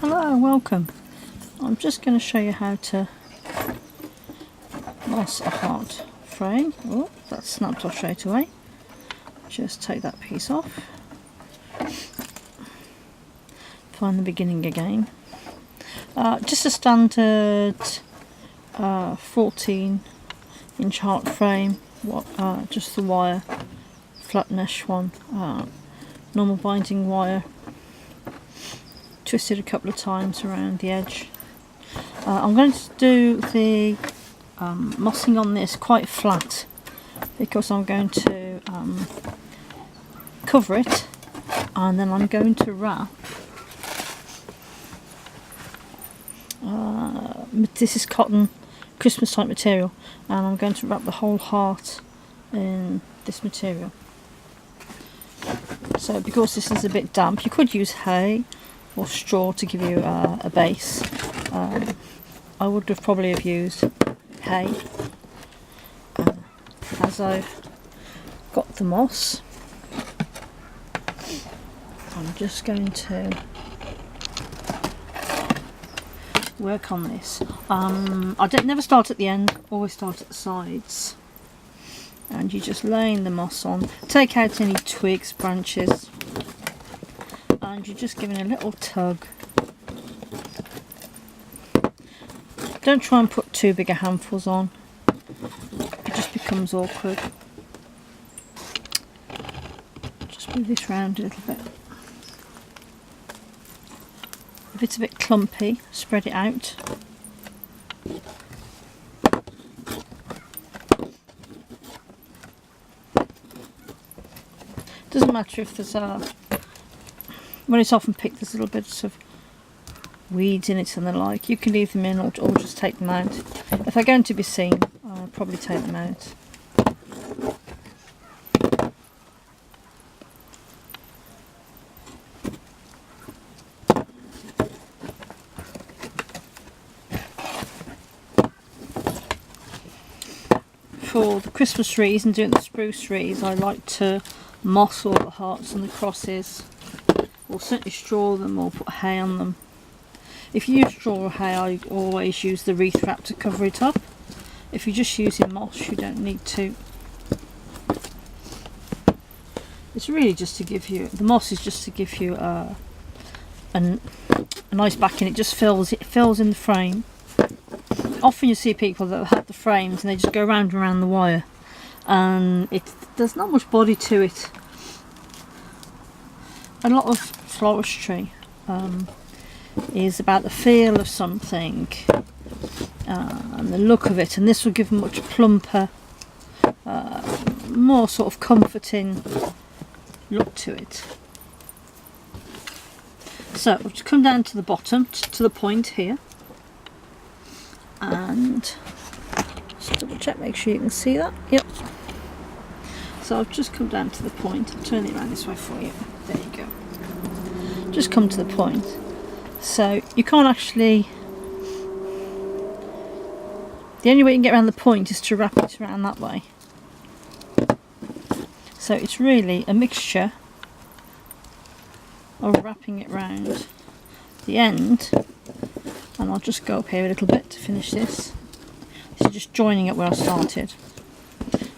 Hello and welcome. I'm just going to show you how to moss a heart frame. Oh, that snapped off straight away. Just take that piece off. Find the beginning again. Just a standard 14-inch heart frame. Just the wire, flat mesh one, normal binding wire. Twisted a couple of times around the edge. I'm going to do the mossing on this quite flat because I'm going to cover it, and then I'm going to wrap. This is cotton Christmas type material, and I'm going to wrap the whole heart in this material. So because this is a bit damp, you could use hay or straw to give you a base. I would have probably used hay. As I've got the moss, I'm just going to work on this. I never start at the end, always start at the sides. And you're just laying the moss on. Take out any twigs, branches, and you're just giving a little tug. Don't try and put too big a handfuls on, it just becomes awkward. Just move this round a little bit. If it's a bit clumpy, spread it out. Doesn't matter if there's when it's often picked, there's a little bit of weeds in it and the like. You can leave them in or just take them out. If they're going to be seen, I'll probably take them out. For the Christmas trees and doing the spruce trees, I like to moss all the hearts and the crosses, or certainly straw them or put hay on them. If you use straw or hay, I always use the wreath wrap to cover it up. If you're just using moss, you don't need to. It's really just to give you, the moss is just to give you a nice backing. It just fills in the frame. Often you see people that have had the frames and they just go round and round the wire, and there's not much body to it. A lot of floristry is about the feel of something and the look of it, and this will give a much plumper, more sort of comforting look to it. So we'll just come down to the bottom, to the point here, and just double check, make sure you can see that. Yep. So I've just come down to the point. I'll turn it around this way for you. There you go. Just come to the point. So you can't actually, the only way you can get around the point is to wrap it around that way. So it's really a mixture of wrapping it round the end, and I'll just go up here a little bit to finish this. So just joining it where I started.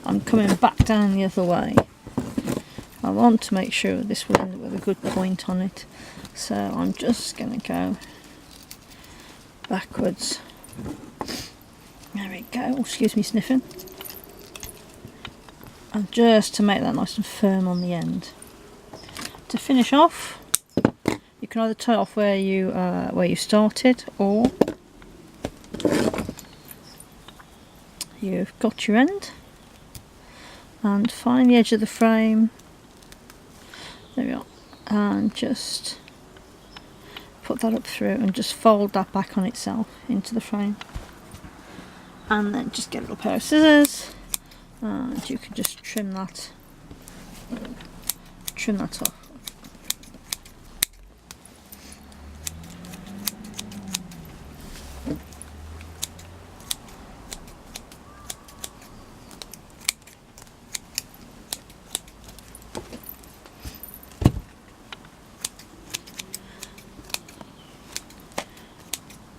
I'm coming back down the other way. I want to make sure this will end up with a good point on it. So I'm just going to go backwards. There we go. Excuse me sniffing. And just to make that nice and firm on the end. To finish off, you can either tie off where you started, or you've got your end, and find the edge of the frame. There we are, and just put that up through and just fold that back on itself into the frame, and then just get a little pair of scissors and you can just trim that off.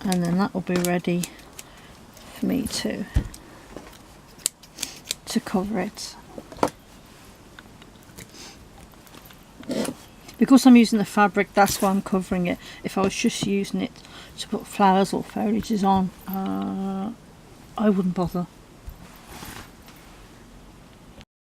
and then that will be ready for me to cover it. Because I'm using the fabric, that's why I'm covering it. If I was just using it to put flowers or foliages on, I wouldn't bother.